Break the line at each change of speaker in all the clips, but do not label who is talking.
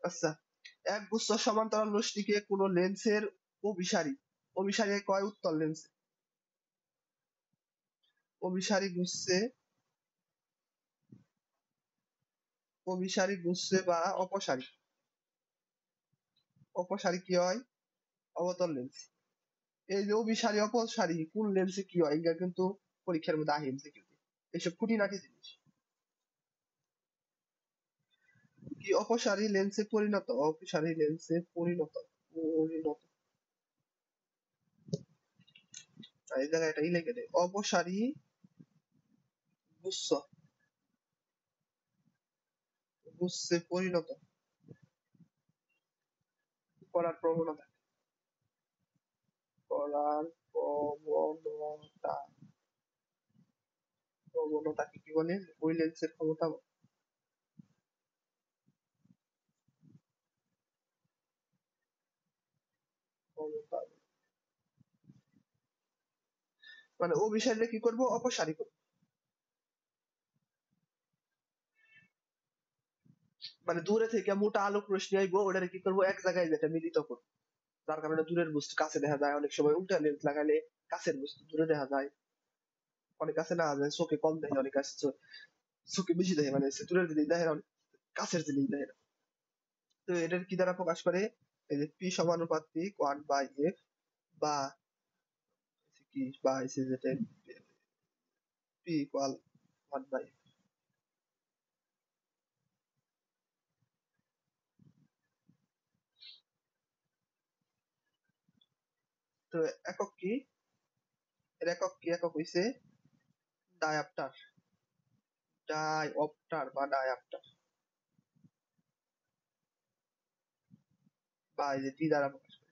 আচ্ছা, এক গুচ্ছ সমান্তরাল রশ্মিকে কোন লেন্সের অভিসারী অভিসারী কয় উত্তল লেন্স অভিসারী গুচ্ছে বা অপসারী অপসারী কি হয়? অবতল লেন্স। এই যে অভিসারী অপসারী কোন লেন্সে কি হয় এটা কিন্তু পরীক্ষার মধ্যে আহে এমসিকিউ তে। এসব খুঁটিনাটি জিনিস। কি অপসারী লেন্সে পরিণত অপসারী লেন্সে পরিণত এই জায়গায় এটাই লিখে দেয় অপসারী গুচ্ছ গুচ্ছে পরিণত করার প্রবণতা করার প্রবণতা প্রবণতাকে কি বলে? ওই লেন্সের ক্ষমতা ক্ষমতা মানে অভিসারীটা কি করবো? অপসারী করবো। মানে দূরে থেকে মোটা আলোক রশ্মি আইবো ওটারে কি করবো? এক জায়গায় যেটা মিলিত করবো। যার কারণে দূরের বস্তু কাছে দেখা যায়। অনেক সময় উল্টা লেন্স লাগালে কাছের বস্তু দূরে দেখা যায়। অনেক কাছে না যায়, চোখে কম দেখে, অনেক কাছে চোখে বেশি দেখে, মানে দূরের জিনিস দেখে না, কাছের জিনিস দেখে না। তো এটার কি দ্বারা প্রকাশ করে? এই যে পি সমানুপাতিক 1/f বা কি বা হচ্ছে যেটা পি ইকুয়াল 1/f। তো একক কি? এর একক কি? একক হইছে ডায়াপ্টার ডাইঅপ্টার বা ডায়াপ্টার বা এই যে টি দ্বারা প্রকাশ করে।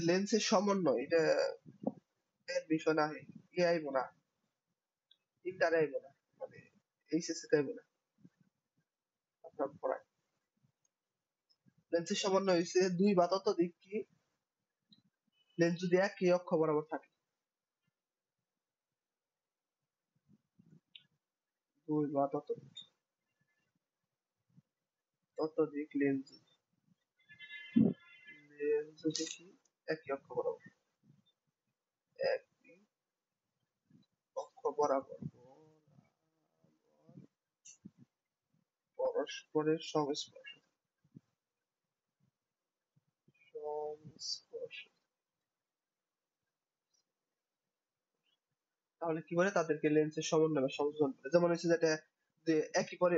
লেন্সের সমন্বয় এটা এর বিষয় না, ইয়ে আইবো না, ইন্টার আইবো না, মানে এইচএসসি তে আইবো না, আপনার পড়ায়। লেন্সের সমন্বয় হইছে দুই বা ততোধিক কি লেন্স যদি একই অক্ষ বরাবর থাকে, দুই বা ততোধিক লেন্স যদি কি একই অক্ষ বরাবর একই অক্ষ বরাবর পরস্পরের সংস্পর্শ তাহলে কি বলে? তাদেরকে লেন্সের সমন্বয় বা সংযোজন বলে। যেমন হচ্ছে যেটা যে একই পরে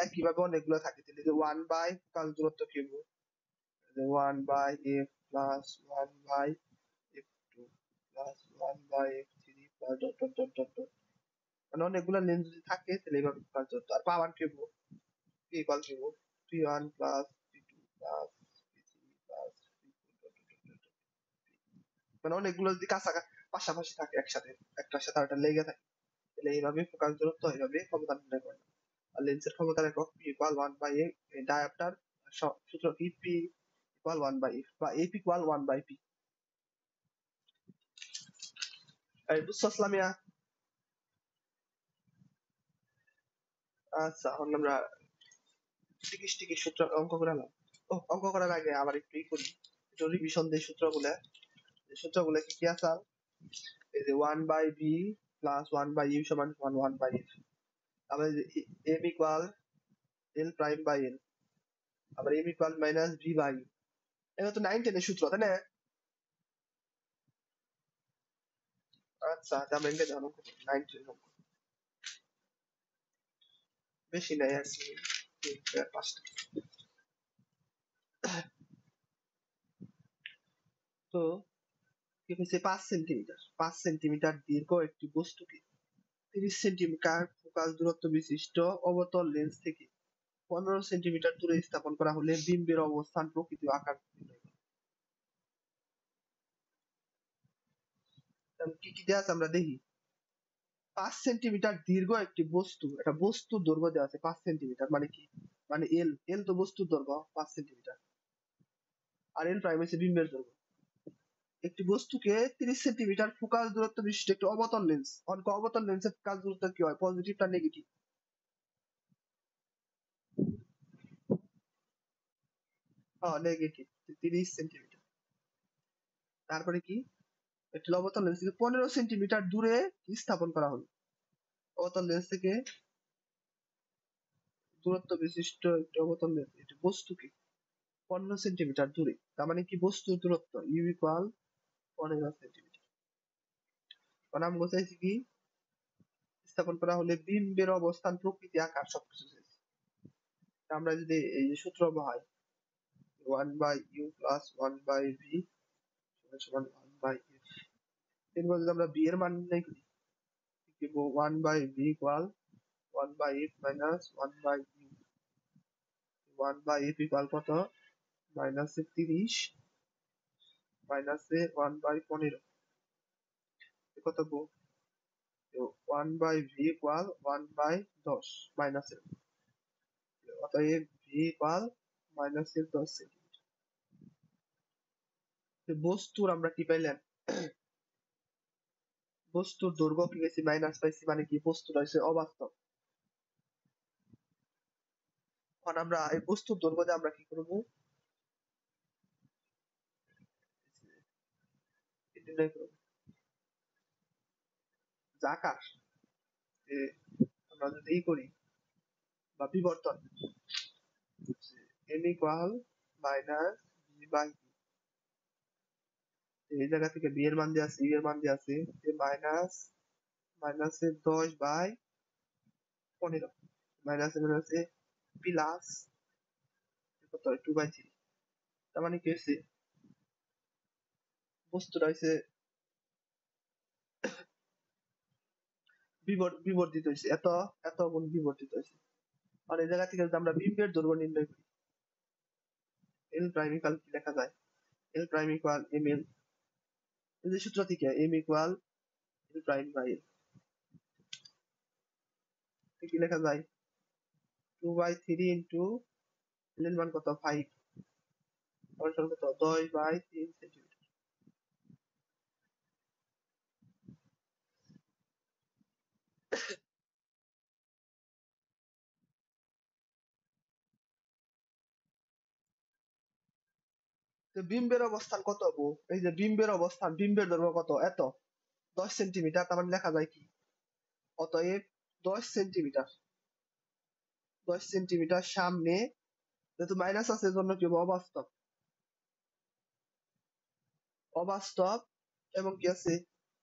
একই ভাবে অনেকগুলো থাকে, তাহলে যে 1/ফোকাল দূরত্ব কি হবে? যে 1/f plus 1/f2 plus 1/f3 plus dot dot dot dot dot, মানে অনেকগুলো লেন্স যদি থাকে তাহলে এইভাবে ফোকাল দূরত্ব। আর পাওয়ার কি হবে? পি ইকুয়াল কি হবে? p1 plus p2 plus p3 plus p4, মানে অনেকগুলো যদি কাছাকাছি পাশাপাশি থাকে একসাথে, একটার সাথে আরেকটা লেগে থাকে, তাহলে এইভাবে ফোকাস দূরত্ব, এইভাবে ক্ষমতা নির্ণয় করে। আর লেন্সের ক্ষমতার একক পি ইকুয়াল 1/a। ডায়াপ্টার সূত্র কি? পি ইকুয়াল 1/f বা এফ ইকুয়াল 1/p। এই বুঝছো আসলামিয়া? আচ্ছা, এখন আমরা টিকি সূত্র অঙ্ক করে নাও। ও, অঙ্ক করার আগে আবার একটু ই করি, একটু রিভিশন দেই সূত্রগুলা। সূত্রগুলা কি কি আছে? এই যে 1/b প্লাস 1/u সমান সমান 1/f। আবার m equal L prime by l, আবার m equal minus v by. এটা তো 9 10 এর সূত্র, তাই না? আচ্ছা, আমরা এটা জানো 9 10 অঙ্ক, বেশি নাই আর কি, 5টা। তো কি হচ্ছে? 5 সেন্টিমিটার দীর্ঘ একটি বস্তুকে 30 সেন্টিমিটার ফোকাস দূরত্ব বিশিষ্ট অবতল লেন্স থেকে 15 সেন্টিমিটার দূরে স্থাপন করা হলে বিম্বের অবস্থান, প্রকৃতি ও আকার নির্ণয় করো। তাহলে কি কি দেওয়া আছে আমরা দেখি। 5 সেন্টিমিটার দীর্ঘ একটি বস্তু, একটা বস্তুর দৈর্ঘ্য দেওয়া আছে 5 সেন্টিমিটার, মানে কি? মানে এল এল তো বস্তুর দৈর্ঘ্য 5 সেন্টিমিটার, আর এল প্রাইম হচ্ছে বিম্বের দৈর্ঘ্য। একটি বস্তুকে 30 সেন্টিমিটার ফোকাস দূরত্ব বিশিষ্ট একটি অবতল লেন্স, অনেক অবতল লেন্সের ফোকাস দূরত্ব কি হয়, পজিটিভ না নেগেটিভ? হ্যাঁ নেগেটিভ, 30 সেন্টিমিটার। তারপরে কি, একটি অবতল লেন্স থেকে 15 সেন্টিমিটার দূরে স্থাপন করা হলো। অবতল লেন্স থেকে দূরত্ব বিশিষ্ট একটি অবতল লেন্স একটি বস্তুকে 15 সেন্টিমিটার দূরে, তার মানে কি বস্তুর দূরত্ব ইউ ইকুয়াল 15 সেন্টিমিটার। মানে আমরা চাইছি কি, স্থাপন করা হলে বিম্বের অবস্থান, প্রকৃতি, আকার সবকিছু চাইছি। আমরা যদি এই যে সূত্র বহাই 1/u প্লাস 1/v সমান 1/f, এরপর যদি আমরা b এর মান নির্ণয় করি, কি লিখব 1/v equal 1/f minus 1/u, 1/f equal কত, মাইনাস 30 মাইনাস 1/15 কত বো, 1/v ইকুয়াল 1/10 মাইনাস, অতএব v ইকুয়াল মাইনাস 10 সেন্টিমিটার। বস্তুর আমরা কি পাইলাম, বস্তুর দৈর্ঘ্য কি পেয়েছি, মাইনাস পাইছি, মানে কি বস্তুটা হচ্ছে অবাস্তব। এখন আমরা এই বস্তুর দৈর্ঘ্য দিয়ে আমরা কি করব, নির্ণয় করব যে আকার, যে আমরা যদি এই করি বা বিবর্তন m equal minus v by, এই জায়গা থেকে b এর মান দিয়ে আছে, এর মান দিয়ে আছে মাইনাস মাইনাস 10/15 মাইনাস মাইনাসে প্লাস কত 2/3। তার মানে কি হচ্ছে, বস্তুটা হচ্ছে বিবর্তিত হয়েছে, এত এত গুণ বিবর্তিত হয়েছে। আর এই জায়গা থেকে যদি আমরা বিম্বের দৈর্ঘ্য নির্ণয় করি, এল প্রাইম ইকুয়াল কি লেখা যায়, L prime equal M L, এই যে সূত্র থেকে M equal L prime by L, কি লেখা যায় 2/3 ইন্টু এল এর মান কত 5, কত 10/3 সেন্টিমিটার। তো বিম্বের অবস্থান কত হবো, এই যে বিম্বের অবস্থান, বিম্বের দৈর্ঘ্য কত, এত 10 সেন্টিমিটার, তার মানে লেখা যায় কি, অতএব 10 সেন্টিমিটার, 10 সেন্টিমিটার সামনে, যেহেতু মাইনাস আছে এর জন্য কি হবে অবাস্তব, অবাস্তব এবং কি আছে,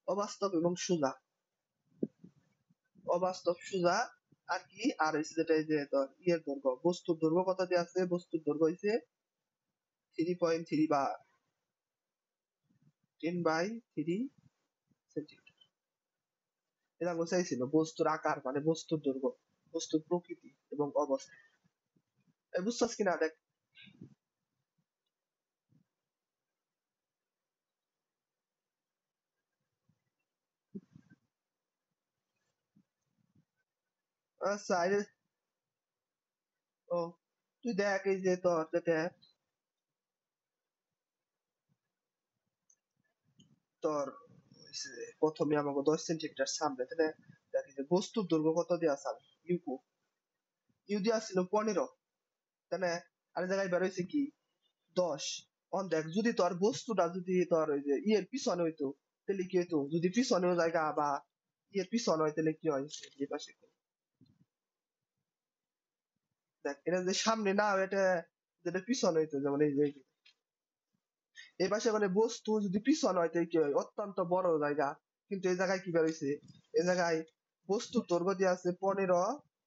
অবাস্তব এবং সোজা, অবাস্তব সোজা, আর কি আর হচ্ছে যেটা এই যে ইয়ের দৈর্ঘ্য, বস্তুর দৈর্ঘ্য কত দিয়ে আছে, বস্তুর দৈর্ঘ্য হইছে 3.3 বা 10/3 সেন্টিমিটার। এটা বোঝাইছিল বস্তুর আকার মানে বস্তুর দৈর্ঘ্য, বস্তুর প্রকৃতি এবং অবস্থা। বুঝছস কিনা দেখ, আচ্ছা ও তুই দেখ এই যে তোর যেটা তোর প্রথমে আমাকে 10 সেন্টিমিটার সামনে তাহলে দেখি যে বস্তুর দৈর্ঘ্য কত দিয়ে আছে, ইউকু ইউ দিয়ে আসছিল 15, তাই না, আর এই জায়গায় বের হয়েছে কি 10। অন দেখ যদি তোর বস্তুটা যদি তোর ওই যে ইয়ের পিছনে হইতো, তাহলে কি হইতো, যদি পিছনেও জায়গা বা ইয়ের পিছনে হয় তাহলে কি হয়, এই পাশে দেখ, এটা যে সামনে না এটা যেটা পিছনে হইতো, যেমন এই যে এই পাশে মানে বস্তু যদি পিছনে হয় তাহলে কি হয়, অত্যন্ত বড় জায়গা, কিন্তু এই জায়গায় কি বেরোইছে, এই জায়গায় বস্তুর দৈর্ঘ্য দিয়ে আছে 15,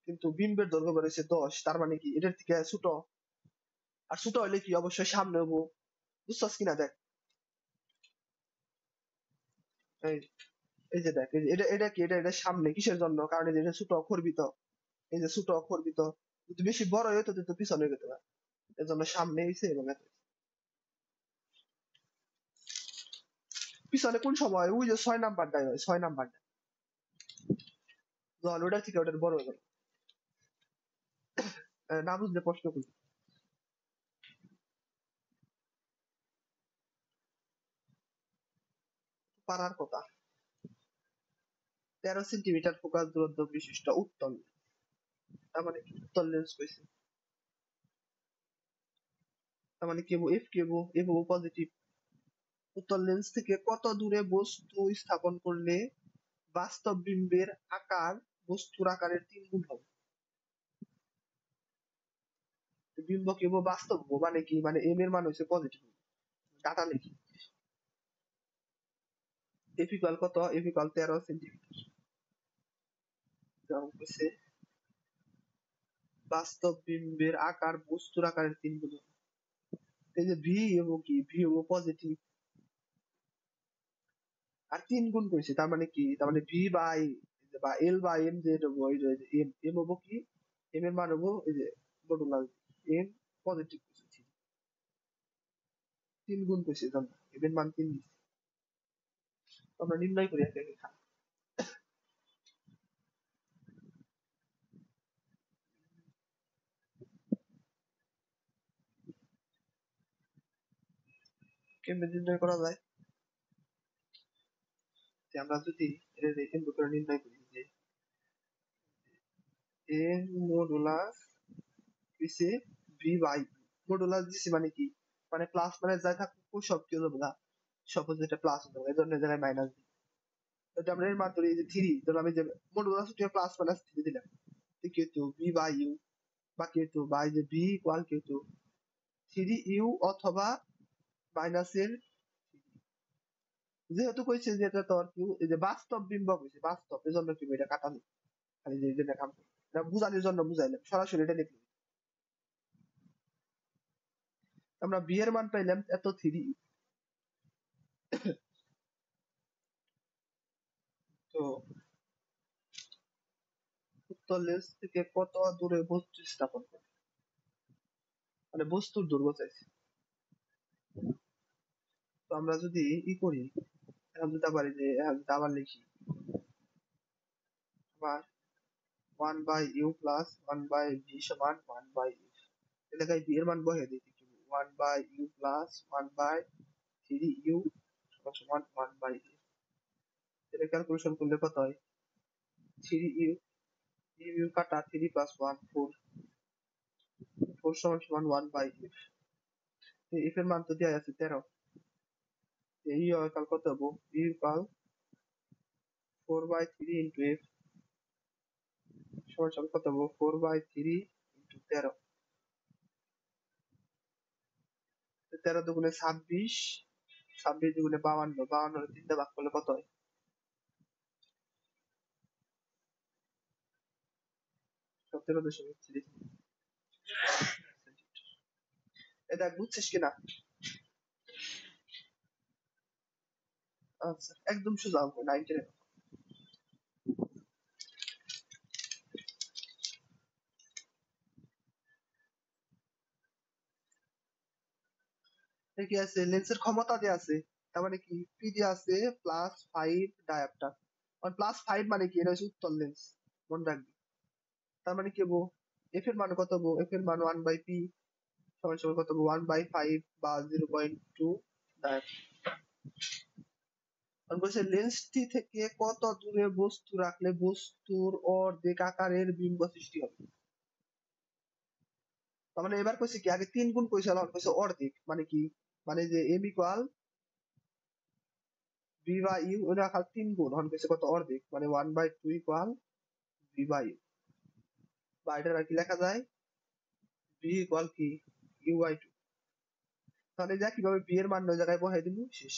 কিন্তু বিম্বের দৈর্ঘ্য বেরোইছে 10, তার মানে কি এটার থেকে ছোট, আর ছোট হলে কি অবশ্যই সামনে হবো, বুঝছস কিনা দেখ, এই এই যে দেখ এই যে এটা এটা কি এটা এটা সামনে কিসের জন্য, কারণ এই যে এটা ছোট অখর্বিত, এই যে ছোট অখর্বিত, যদি বেশি বড় হইতো তো পিছনে হয়ে যেত না, এর জন্য সামনে হইছে এবং এত পিছনে কোন সময়, ওই যে 6 নাম্বারটাই হয়, 6 নাম্বারটা যখন ওটার থেকে ওটার বড় হয়ে গেল। না বুঝলে প্রশ্ন করি। পারার কথা। 13 সেন্টিমিটার ফোকাস দূরত্ব বিশিষ্ট উত্তল, তার মানে কি উত্তল লেন্স কইছে, তার মানে কি এফ কি এফ পজিটিভ। উত্তল লেন্স থেকে কত দূরে বস্তু স্থাপন করলে বাস্তব বিম্বের আকার বস্তুর আকারের 3 গুণ হবে? বিম্ব কি বাস্তব মানে কি, মানে এম এর মান হচ্ছে পজিটিভ, ডাটা লিখি। এফ ইকুয়াল কত, এফ ইকুয়াল 13 সেন্টিমিটার। বাস্তব বিম্বের আকার বস্তুর আকারের 3 গুণ। এই যে ভি এবং কি ভি পজিটিভ আর 3 গুণ কইছে, তার মানে কি, তার মানে ভি বাই বা এল বাই এম যে হবো, এই যে এম এম হবো কি, এম এর মান হবো এই যে মডুলাস এম পজিটিভ কইছে, 3 গুণ কইছে, জানো এম এর মান 3 দিছে। আমরা নির্ণয় করি একটা একটা। কেমনে নির্ণয় করা যায়, যে আমরা যদি এর এম করে নির্ণয় করি যে এম মডুলাস দিছে ভি বাই, মডুলাস দিছে মানে কি, মানে প্লাস মানে যাই থাকুক সব কি হলো না, সাপোজ এটা প্লাস হলো এই জন্য জায়গায় মাইনাস দিই। তো আমরা এর মান ধরি এই যে 3, ধরো আমি যে মডুলাস প্লাস মাইনাস 3 দিলাম, কিন্তু বি বাই ইউ বা কিন্তু বাই যে বি ইকুয়াল কিন্তু 3 ইউ অথবা মাইনাসের, যেহেতু কইছে যে এটা তোর কি এই যে বাস্তব বিম্ব কইছে, বাস্তব এই জন্য কি এটা কাটানো, খালি যে এটা কাম এটা বুঝানোর জন্য বুঝাইলাম, সরাসরি এটা লিখলাম। আমরা বি এর মান পাইলাম এত 3, তো উত্তর লেন্স থেকে কত দূরে বস্তু স্থাপন করে, মানে বস্তুর দৈর্ঘ্য চাইছে। তো আমরা যদি করি, এখন যদি আবার এই যে এখন যদি আবার লিখি আবার 1/u প্লাস 1/v সমান 1/f, এই জায়গায় বি এর মান বসিয়ে দিই, 1/u প্লাস 1/3u সমান সমান 1/f। এটা ক্যালকুলেশন করলে কত হয়, 3u, ইউ কাটা 3 প্লাস 1 4, 4 সমান সমান 1/f। এফ এর মান তো দেওয়া আছে 13, এই কাল কত হবো, ইউ কাল 4/3 ইন্টু এফ সমান সমান কত হবো, 4/3 ইন্টু 13, 13 দুগুণে 26, 26 দুগুণে 52, 52 তিনটা ভাগ করলে কত হয়, 17.3। এটা বুঝছিস কিনা? আচ্ছা একদম সোজা অঙ্ক, 19। কি আছে, লেন্সের ক্ষমতা দেয়া আছে, তার মানে কি পি দিয়ে আছে +5 ডায়াপ্টার, আর +5 মানে কি, এটা হচ্ছে উত্তল লেন্স, মনে রাখবি। তার মানে কি হবো, এফ এর মান কত হবো, এফ এর মান 1/p সমান সমান কত হবো, 1/5 বা 0.2 ডায়াপ্টার। আর বলছে লেন্সটি থেকে কত দূরে বস্তু রাখলে বস্তুর অর্ধেক আকারের বিম্ব সৃষ্টি হবে। তার মানে এবার কইছে কি, আগে 3 গুণ কইছে, আর কইছে অর্ধেক, মানে কি, মানে যে M equal B by U এটা খালি 3 গুণ, হন কইছে কত অর্ধেক, মানে 1/2 ইকুয়াল বি বাই ইউ, বা এটা আর কি লেখা যায় বি ইকুয়াল কি ইউ বাই 2। তাহলে যা কিভাবে বি এর মান ওই জায়গায় বসাই দিব, শেষ।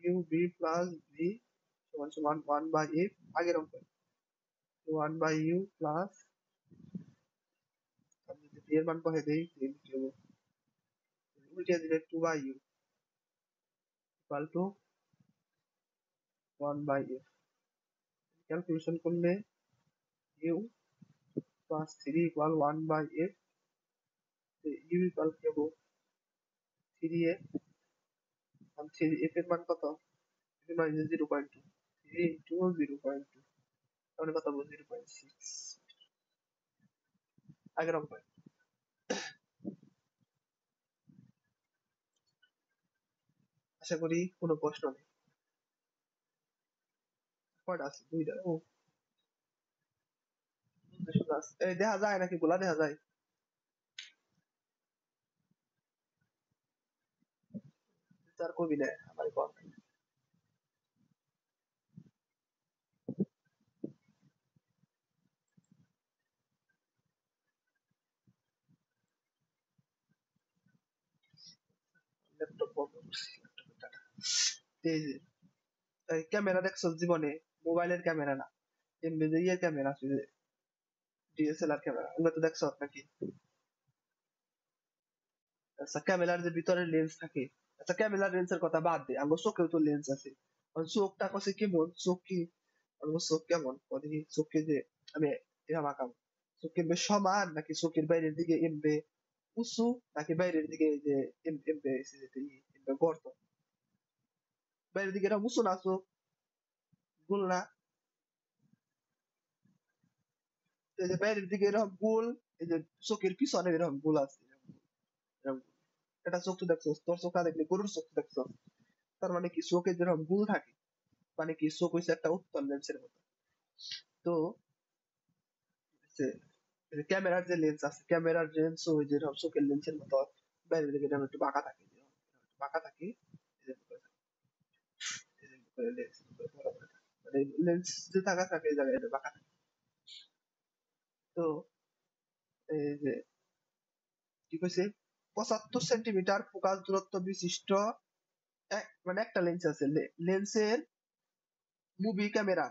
ইউ বি প্লাস বি সমান সমান 1/f, আগের অঙ্ক 1/u প্লাস, আমি যদি বি এর মান বসাই দেই উল্টে দিলে 2/u equal to 1/f। Calculation করলে u plus 3 equal 1/f, u equal কি হবো 3f, 3f এর মান কত, এফ এর মান 0.2, 3 ইন্টু 0.2 তাহলে কত হবো 0.6। আগের অঙ্ক। আশা করি কোনো প্রশ্ন নেই। কয়টা আছে? 2টা। ও এই দেখা যায় নাকি? গোলা দেখা যায়? তার কবি নেই আমার কম। ল্যাপটপ বন্ধ করছি, ল্যাপটপের ডাটা। এই যে ক্যামেরা দেখছো জীবনে? মোবাইলের ক্যামেরা না, এমনি যে ইয়ে ক্যামেরা আছে, ডিএসএলআর ক্যামেরা, ওগুলো তো দেখছো নাকি? আচ্ছা, ক্যামেরার যে ভিতরে লেন্স থাকে, আচ্ছা ক্যামেরার লেন্সের কথা বাদ দে, আমার চোখেও তো লেন্স আছে। আমার চোখটা কছে কেমন, চোখ কি, আমার চোখ কেমন ওদিকে, চোখকে যে আমি এরকম আঁকাবো, চোখ কেমবে সমান, নাকি চোখের বাইরের দিকে এমবে উঁচু, নাকি বাইরের দিকে এই যে এমবে এমবে গর্ত, বাইরের দিকে এরকম উঁচু না চোখ, গোল না, এই যে বাইরের দিকে এরকম গোল, এই যে চোখের পিছনে এরকম গোল আছে, এরকম। এটা চোখ তো দেখছো, তোর চোখ না দেখলে গরুর চোখ দেখছো, তার মানে কি চোখে যেরকম গোল থাকে, মানে কি চোখ হইছে একটা উত্তল লেন্সের মতো। তো ক্যামেরার যে লেন্স আছে, ক্যামেরার লেন্স ওই যে চোখের লেন্সের মতো বাইরের দিকে যেমন একটু বাঁকা থাকে, বাঁকা থাকে, মানে লেন্স যে থাকা থাকে এই জায়গায় এটা বাঁকা থাকে। তো এই যে কি কইছে, 75 সেন্টিমিটার ফোকাস দূরত্ব বিশিষ্ট মানে একটা লেন্স আছে, লেন্সের মুভি ক্যামেরা,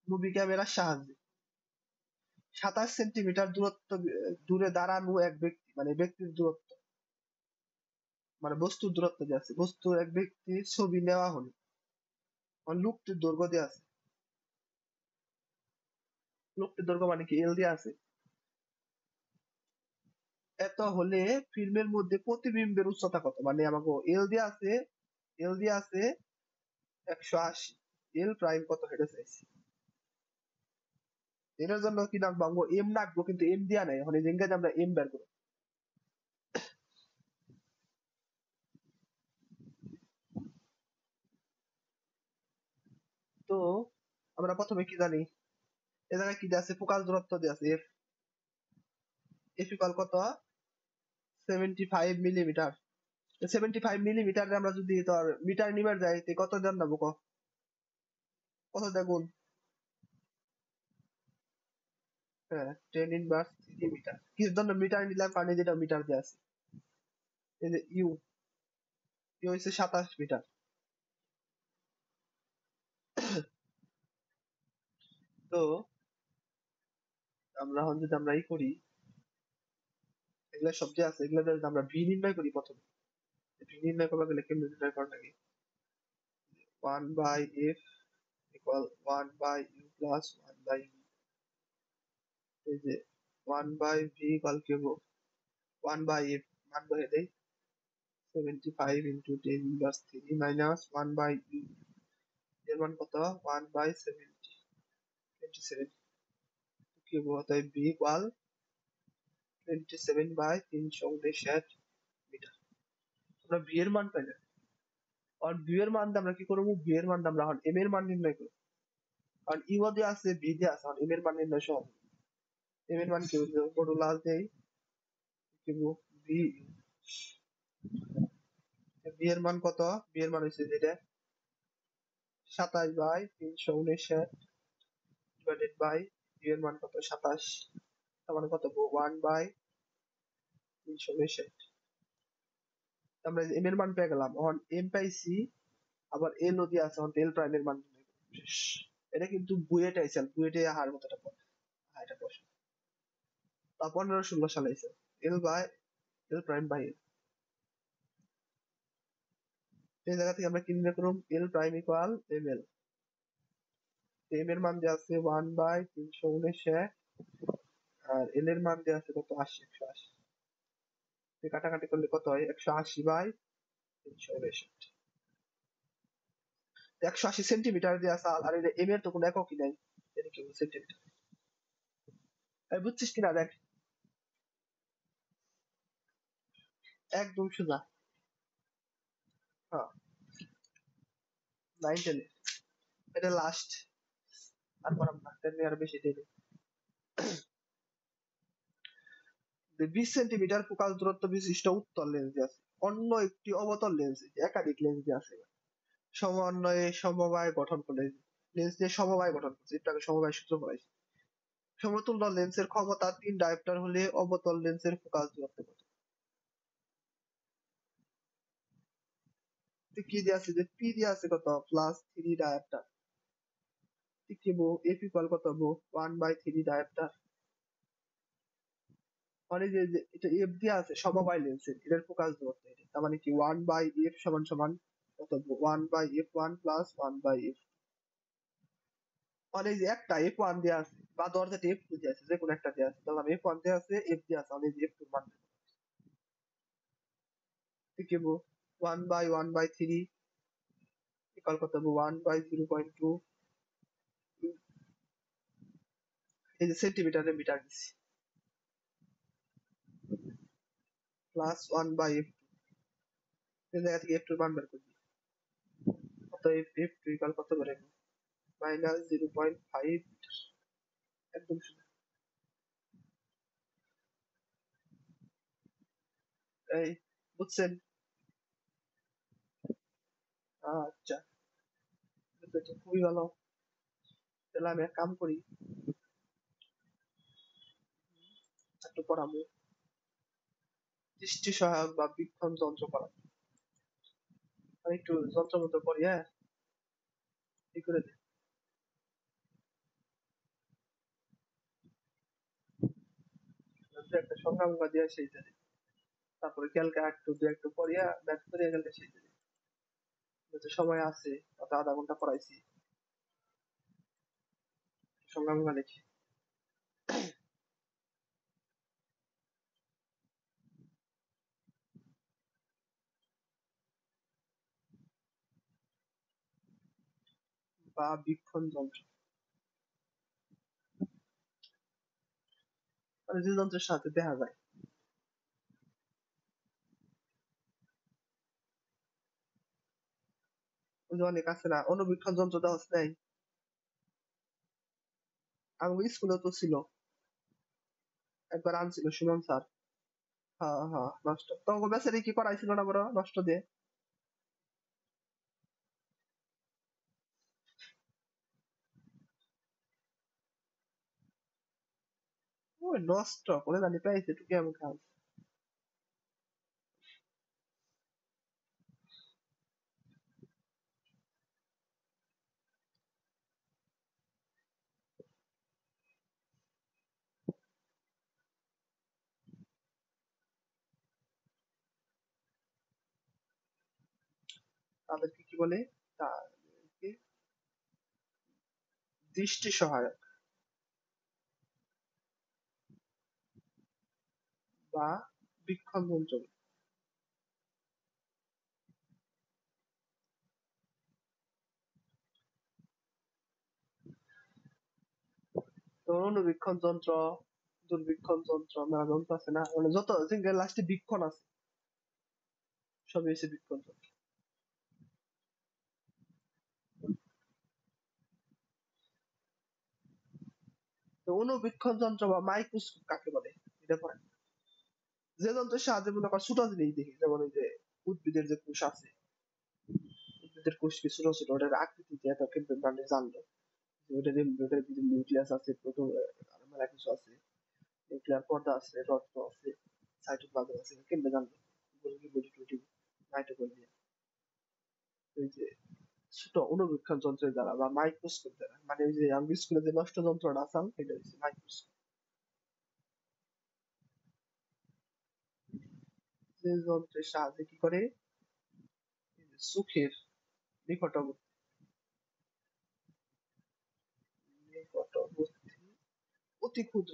মুভি ক্যামেরার সাহায্যে 27 সেন্টিমিটার দূরত্ব দূরে দাঁড়ানো এক ব্যক্তি, মানে ব্যক্তির দূরত্ব, মানে বস্তুর দূরত্ব যে আছে, বস্তুর এক ব্যক্তির ছবি নেওয়া হলো, মানে লোকটির দৈর্ঘ্য দিয়ে আছে, লোকটির দৈর্ঘ্য মানে কি এল দিয়ে আছে, এত হলে ফিল্মের মধ্যে প্রতিবিম্বের উচ্চতা কত, মানে আমাকে এল দিয়ে আছে, এল দিয়ে আছে 180, এল প্রাইম কত হেঁটে চাইছি, এটার জন্য কি নাম বাংবো, এম রাখবো, কিন্তু এম দিয়া নাই, মানে যেঙ্গাতে আমরা এম বের করবো। তো আমরা প্রথমে কি জানি, এ জায়গায় কি দিয়ে আছে, ফোকাস দূরত্ব দিয়ে আছে এফ, এফ ইকুয়াল কত, 75 মিলিমিটার। 75 মিলিমিটার আমরা যদি তোর মিটার নিবার যাই, তে কত জন নেবো কত দেখুন, হ্যাঁ 10⁻³ মিটার, কিসের জন্য মিটার নিলাম, কারণ এই যেটা মিটার দিয়ে আছে, এই যে ইউ, ইউ হচ্ছে 27 মিটার। তো আমরা এখন যদি আমরা ই করি, এগুলা সব যে আছে এগুলা যদি আমরা ভি নির্ণয় করি প্রথমে, ভি নির্ণয় করতে গেলে কেমনে নির্ণয় করা লাগে, 1/f ইকুয়াল 1/u+1/v, এই যে 1/v ইকুয়াল কি হবো, 1/f মান বসে দেই, 75 ইন্টু 10⁻³ মাইনাস 1/u, এর মান কত, 1/70, 27, কি হবো, তাই v ইকুয়াল 27/359 মিটার। আমরা ভি এর মান পাইলে, আর ভি এর মান দিয়ে আমরা কি করবো, ভি এর মান দিয়ে আমরা এখন এম এর মান নির্ণয় করবো, কারণ ইউ দিয়ে আছে, ভি দিয়ে আছে, এম এর মান নির্ণয় সহজ। এম এর মান কি হচ্ছে, মডুলাস দেই, কি হবো, ভি, ভি এর মান কত, ভি এর মান হচ্ছে যেটা 27/359 ডিভাইডেড বাই, ভি এর মান কত 27, তার মানে কত 1/359। আমরা এম এর মান পেয়ে গেলাম, এখন এম পাইছি, আবার এল দিয়ে আছে, এখন এল প্রাইমের মান নির্ণয় করবো। শেষ। এটা কিন্তু বুয়েট আইসেল, বুয়েটে হার মতো এটা পড়ে, হ্যাঁ এটা প্রশ্ন, তা 15-16 সালে আইসে, l by l prime by l, এই জায়গা থেকে আমরা কি নির্ণয় করব, l prime equal M l, m এর মান দেওয়া আছে 1/359, আর এল এর মান দেওয়া আছে কত 80, 180, কাটাকাটি করলে কত হয়, 180/359, 180 সেন্টিমিটার দিয়ে আছে, আর এটা এম এর তো কোনো এককই নাই, এটা কি সেন্টিমিটার, বুঝছিস কিনা দেখ, একদম সোজা। হ্যাঁ, 9 10 এটা লাস্ট, আর পারাম না, 10 আর বেশি দেবে। 20 সেন্টিমিটার ফোকাল দূরত্ব বিশিষ্ট উত্তল লেন্স দিয়ে আছে অন্য একটি অবতল লেন্স, একাধিক লেন্স দিয়ে আছে সমন্বয়ে সমবায় গঠন করে, লেন্স দিয়ে সমবায় গঠন করছে, এটাকে সমবায় সূত্র পড়াইছে। সমতুল্য লেন্সের ক্ষমতা 3 ডায়োপ্টার হলে অবতল লেন্সের ফোকাল দূরত্ব কত? কি দিয়ে আছে, যে পি দিয়ে আছে কত, +3 ডায়োপ্টার। কি বো, এফ ইকুয়াল কত বো, 1/3 ডায়োপ্টার। মানে যে এটা এফ দিয়ে আছে সমবায় লেন্সের, এটার ফোকাস দূরত্ব এটা, তার মানে কি 1/f সমান সমান কত, 1/f1 + 1/f। মানে যে একটা f1 দেয়া আছে বা দরজাটা f2 দেয়া আছে, যে কোনো একটা দেয়া আছে, তাহলে f1 দেয়া আছে, f দেয়া আছে, মানে যে f2 এর মান ঠিক আছে। 1/1/3 ইকুয়াল কত হবে, 1/0.2। এই যে সেন্টিমিটারে মিটার দিচ্ছি, +1/f, এই জায়গা থেকে f2 এর মান বের করবি, অতএব f2 ইকুয়াল কত করে, -0.5। একদম সোজা। এই, বুঝছেন? আচ্ছা, এটা তো খুবই ভালো। তাহলে আমি এক কাম করি, একটু পড়াবো, দৃষ্টি সহায়ক বা বীক্ষণ যন্ত্র করা। আমি একটু যন্ত্র মতো করি, হ্যাঁ, এই করে দিই। একটা সংখ্যা মঙ্গা দিয়ে সেই জানি, তারপরে ক্যালকা একটু দু একটু পড়িয়া ম্যাথ করিয়া গেলে সেই জানি, সময় আছে, অত আধা ঘন্টা পড়াইছি, সংখ্যা মঙ্গা লিখি। বা বীক্ষণ যন্ত্র, মানে যে যন্ত্রের সাথে দেখা যায়, ওই যে অনেক আছে না অনুবীক্ষণ যন্ত্র, দেওয়া নাই? আমার স্কুলে তো ছিল, একবার আনছিল সুমন স্যার। হ্যাঁ হ্যাঁ, নষ্ট তখন বেচারি কি করাইছিল না বড় নষ্ট দিয়ে, ওই নষ্ট করে জানি পাইছে টুকি আমি খাল। তাদেরকে কি বলে, তাদেরকে দৃষ্টি সহায়ক বা বীক্ষণ যন্ত্র। তো অনুবীক্ষণ যন্ত্র, দূরবীক্ষণ যন্ত্র, মেলা যন্ত্র আছে না, মানে যত যে লাস্টে বীক্ষণ আছে সবই হচ্ছে বীক্ষণ যন্ত্র। তো অনুবীক্ষণ যন্ত্র বা মাইক্রোস্কোপ কাকে বলে, এটা পড়ে। যে যন্ত্রের সাহায্যে মনে কর ছোট জিনিস দেখি, যেমন এই যে উদ্ভিদের যে কোষ আছে, উদ্ভিদের কোষ কি ছোট ছোট, ওটার আকৃতিতে এত কিন্তু মানে জানলো যে ওটার ভিতরে নিউক্লিয়াস আছে, প্রোটো মেলা কিছু আছে, নিউক্লিয়ার পর্দা আছে, রত্ন আছে, সাইটোপ্লাজম আছে, কেমনে জানলো, গোলজি বডি টডি, মাইটোকন্ড্রিয়া। ওই যে ছোট অনুবীক্ষণ যন্ত্রের দ্বারা বা মাইক্রোস্কোপ দ্বারা, মানে ওই যে আমি স্কুলে যে নষ্ট যন্ত্রটা আসাম, এটা হচ্ছে মাইক্রোস্কোপ। যে যন্ত্রের সাহায্যে কি করে, চোখের নিকটবর্তী, নিকটবর্তী অতি ক্ষুদ্র,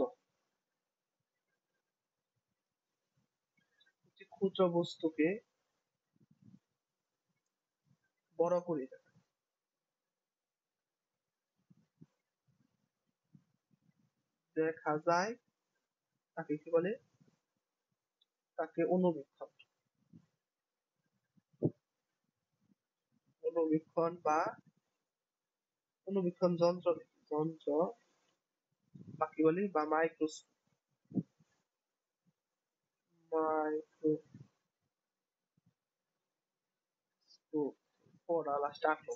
অতি ক্ষুদ্র বস্তুকে বড় করে দেখা যায়, তাকে কি বলে, তাকে অনুবীক্ষণ। অনুবীক্ষণ বা অনুবীক্ষণ যন্ত্র যন্ত্র বা কি বলি বা মাইক্রোস্কোপ পড়া লাস্ট আসলো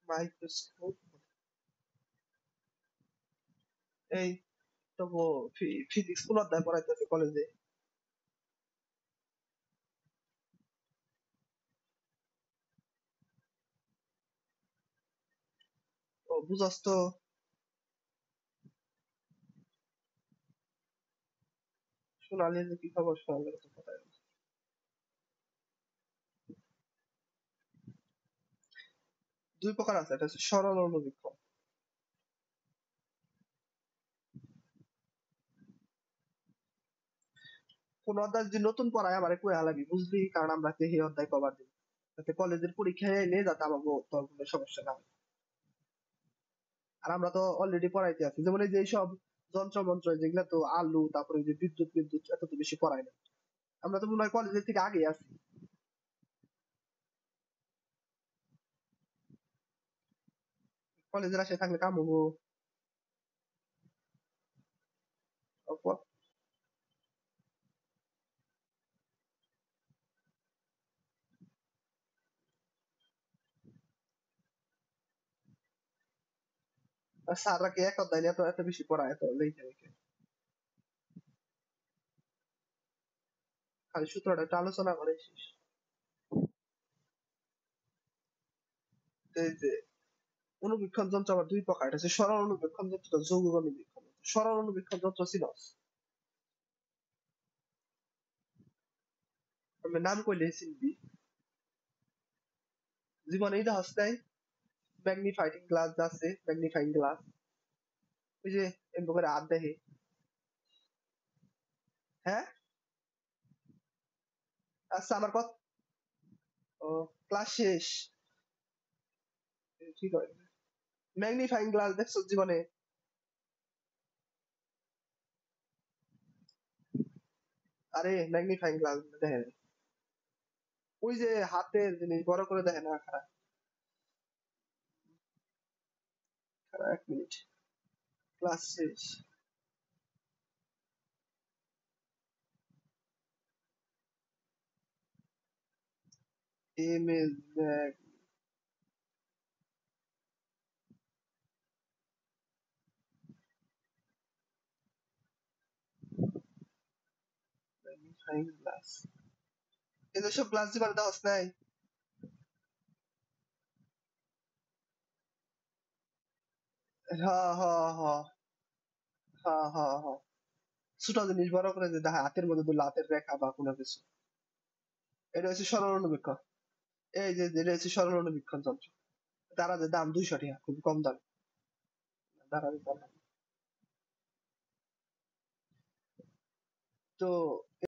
মাইক্রোস্কোপ এই তো ফিজিক্স কোন অধ্যায় পড়াইতেছে কলেজে? ও বুঝস তো? সোনালি যে কি খবর? সোনালির তো কথা দুই প্রকার আছে, এটা হচ্ছে সরল অনুবীক্ষণ। কোন অধ্যায় যদি নতুন পড়ায় আমারে কই হালাবি বুঝলি, কারণ আমরা সেই অধ্যায় কভার দিই যাতে কলেজের পরীক্ষায় এলে যাতে আমাকে তোর কোনো সমস্যা না হয়। আর আমরা তো অলরেডি পড়াইতে আছি, যেমন এই যে এইসব যন্ত্র মন্ত্র যেগুলা তো আলু, তারপরে যে বিদ্যুৎ বিদ্যুৎ এত তো বেশি পড়ায় না। আমরা তো মনে হয় কলেজের থেকে আগে আছি। কলেজের আসে থাকলে কাম হবো। স্যাররা কি এক অধ্যায় নিয়ে এত এত বেশি পড়ায় এত লেখে লেখে? খালি সূত্রটা একটু আলোচনা করে শেষ। তো এই যে অনুবীক্ষণ যন্ত্র আবার দুই প্রকার, এটা হচ্ছে সরল অনুবীক্ষণ যন্ত্র, যৌগিক অনুবীক্ষণ যন্ত্র। সরল অনুবীক্ষণ যন্ত্র চিনস? আমি নাম কইলে চিনবি। জীবনে এই দেখাস নাই ম্যাগনিফাইং গ্লাস আছে, ম্যাগনিফাইং গ্লাস ওই যে এমন করে হাত দেখে। হ্যাঁ, আচ্ছা আমার কথা। ও, ক্লাস শেষ। ঠিক হয়। ম্যাগনিফাইং গ্লাস দেখছো জীবনে? আরে ম্যাগনিফাইং গ্লাস দেখে নাই? ওই যে হাতের জিনিস বড় করে দেখে না, খারাপ। খারাপ, এক মিনিট। ক্লাস শেষ। ইমেজ ম্যাগনিফাইং গ্লাস, এদের সব গ্লাস জীবনে দেখাস নাই? হ্যাঁ হ্যাঁ হ্যাঁ হ্যাঁ হ্যাঁ হ্যাঁ। ছোট জিনিস বড় করে যে দেখা, হাতের মধ্যে ধরলে হাতের রেখা বা কোনো কিছু, এটা হচ্ছে সরল অনুবীক্ষণ। এই যে এটা হচ্ছে সরল অনুবীক্ষণ যন্ত্র। তারা যে দাম 200 টাকা, খুব কম দাম। তারা যে দাম। তো